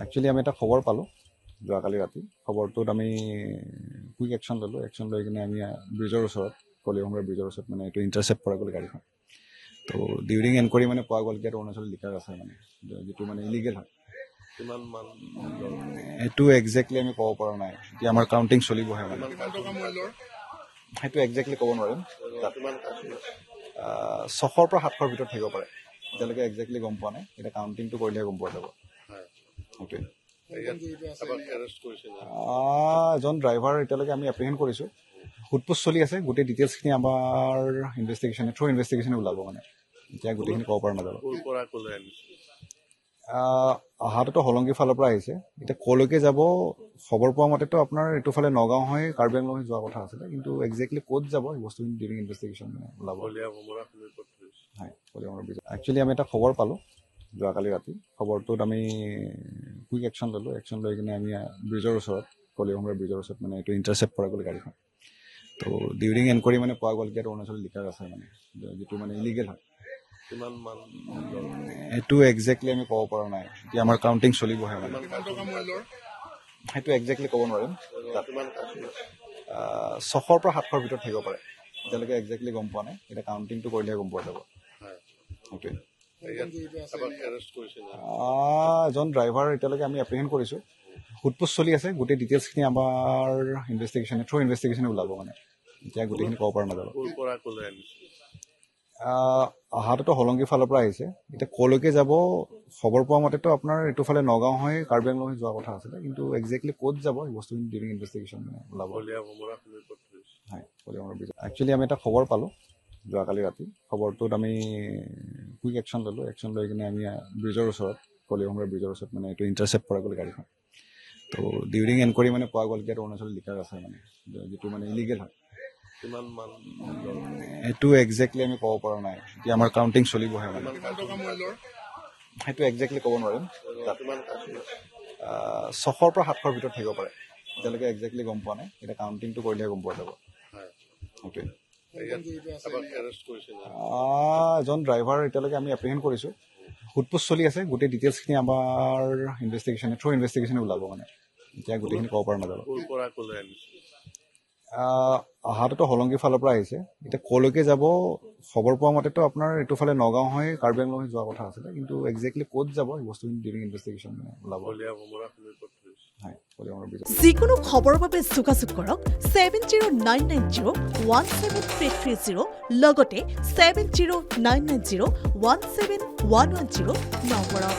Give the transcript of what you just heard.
Actually আমি এটা খবৰ পালোঁ যোৱাকালি ৰাতি। খবৰটোত আমি কুইক একশ্যন ল'লোঁ। একশ্যন লৈ কিনে আমি ব্ৰিজৰ ওচৰত কলিকমৰা ব্ৰিজৰ ওচৰত মানে এইটো ইণ্টাৰচেপ্ট কৰা গ'ল গাড়ীখন। তো ডিউৰিং এনকুৱাৰী মানে পোৱা গ'ল কি অৰুণাচল লিকাৰ আছে মানে যিটো মানে ইলিগেল হয়। কিমান মান সেইটো একজেক্টলি আমি ক'ব পৰা নাই, এতিয়া আমাৰ কাউণ্টিং চলিবহে মানে সেইটো একজেক্টলি ক'ব নোৱাৰিম। কিমান 600 পৰা 700 ভিতৰত থাকিব পাৰে, এতিয়ালৈকে একজেক্টলি গম পোৱা নাই। এতিয়া কাউণ্টিংটো কৰিলেহে গম পোৱা যাব। সেইটোৱে এৰেষ্ট কৰিছে এজন ড্ৰাইভাৰ এতিয়ালৈকে আমি এপ্ৰিহেণ্ড কৰিছোঁ। সোধপোছ চলি আছে, গোটেই ডিটেইলছখিনি আমাৰ থ্ৰু ইনভেষ্টিগেশ্যনে ওলাব মানে, এতিয়া গোটেইখিনি ক'ব পৰা নাযাব। ক'ৰ পৰা ক'লৈ আনিছে অহাটোতো হলংগীৰ ফালৰ পৰা আহিছে, এতিয়া ক'লৈকে যাব খবৰ পোৱা মতেতো আপোনাৰ এইটো ফালে নগাঁও হৈ কাৰ্বি আংলং হৈ যোৱা কথা আছিলে, কিন্তু একজেক্টলি ক'ত যাব এই বস্তুখিনি ডিউৰিং ইনভেষ্টিগেশ্যন ওলাব। হয়, কলিকমৰা ব্ৰিজ। একচুৱেলি আমি এটা খবৰ পালোঁ যোৱাকালি ৰাতি। খবৰটোত আমি কুইক একশ্যন ল'লোঁ। একশ্যন লৈ কিনে আমি ব্ৰিজৰ ওচৰত কলিকমৰা ব্ৰিজৰ ওচৰত মানে এইটো ইণ্টাৰচেপ্ট কৰা গ'ল গাড়ীখন। তো ডিউৰিং এনকুৱাৰী মানে পোৱা গ'ল কি অৰুণাচল লিকাৰ আছে মানে যিটো মানে ইলিগেল হয়। কিমান মান সেইটো একজেক্টলি আমি ক'ব পৰা নাই, এতিয়া আমাৰ কাউণ্টিং চলিবহে মানে সেইটো একজেক্টলি ক'ব নোৱাৰিম। 600 পৰা 700 ভিতৰত থাকিব পাৰে, এতিয়ালৈকে একজেক্টলি গম পোৱা নাই। এতিয়া কাউণ্টিংটো কৰিলেহে গম পোৱা যাব। সেইটোৱে এৰেষ্ট কৰিছে এজন ড্ৰাইভাৰ এতিয়ালৈকে আমি এপ্ৰিহেণ্ড কৰিছোঁ। সোধপোছ চলি আছে, গোটেই ডিটেইলছখিনি আমাৰ থ্ৰু ইনভেষ্টিগেশ্যনে ওলাব মানে, এতিয়া গোটেইখিনি ক'ব পৰা নাযাব। ক'ৰ পৰা ক'লৈ আনিছে অহাটোতো হলংগীৰ ফালৰ পৰা আহিছে, এতিয়া ক'লৈকে যাব খবৰ পোৱা মতেতো আপোনাৰ এইটো ফালে নগাঁও হৈ কাৰ্বি আংলং হৈ যোৱা কথা আছিলে, কিন্তু একজেক্টলি ক'ত যাব এই বস্তুখিনি ডিউৰিং ইনভেষ্টিগেশ্যন ওলাব। হয়, কলিকমৰা ব্ৰিজ। একচুৱেলি আমি এটা খবৰ পালোঁ যোৱাকালি ৰাতি। খবৰটোত আমি কুইক একশ্যন ল'লোঁ। একশ্যন লৈ কিনে আমি ব্ৰিজৰ ওচৰত কলিকমৰা ব্ৰিজৰ ওচৰত মানে এইটো ইণ্টাৰচেপ্ট কৰা গ'ল গাড়ীখন। তো ডিউৰিং এনকুৱাৰী মানে পোৱা গ'ল কি অৰুণাচল লিকাৰ আছে মানে যিটো মানে ইলিগেল হয়। কিমান মান সেইটো একজেক্টলি আমি ক'ব পৰা নাই, এতিয়া আমাৰ কাউণ্টিং চলিবহে মানে সেইটো একজেক্টলি ক'ব নোৱাৰিম। 600 পৰা 700 ভিতৰত থাকিব পাৰে, এতিয়ালৈকে একজেক্টলি গম পোৱা নাই। এতিয়া কাউণ্টিংটো কৰিলেহে গম পোৱা যাব। সেইটোৱে এৰেষ্ট কৰিছে এজন ড্ৰাইভাৰ এতিয়ালৈকে আমি এপ্ৰিহেণ্ড কৰিছোঁ। সোধপোছ চলি আছে, গোটেই ডিটেইলছখিনি আমাৰ থ্ৰু ইনভেষ্টিগেশ্যনে ওলাব মানে, এতিয়া গোটেইখিনি ক'ব পৰা নাযাব। ক'ৰ পৰা ক'লৈ আনিছে অহাটোতো হলংগীৰ ফালৰ পৰা আহিছে, এতিয়া ক'লৈকে যাব খবৰ পোৱা মতেতো আপোনাৰ এইটো ফালে নগাঁও হৈ কাৰ্বি আংলং হৈ যোৱা কথা আছিলে, কিন্তু একজেক্টলি ক'ত যাব এই বস্তুখিনি ডিউৰিং ইনভেষ্টিগেশ্যন ওলাব। হয়, কলিকমৰা ব্ৰিজ। যিকোনো খবৰৰ বাবে যোগাযোগ কৰক 7099017330 লগতে 7099017110 নম্বৰত।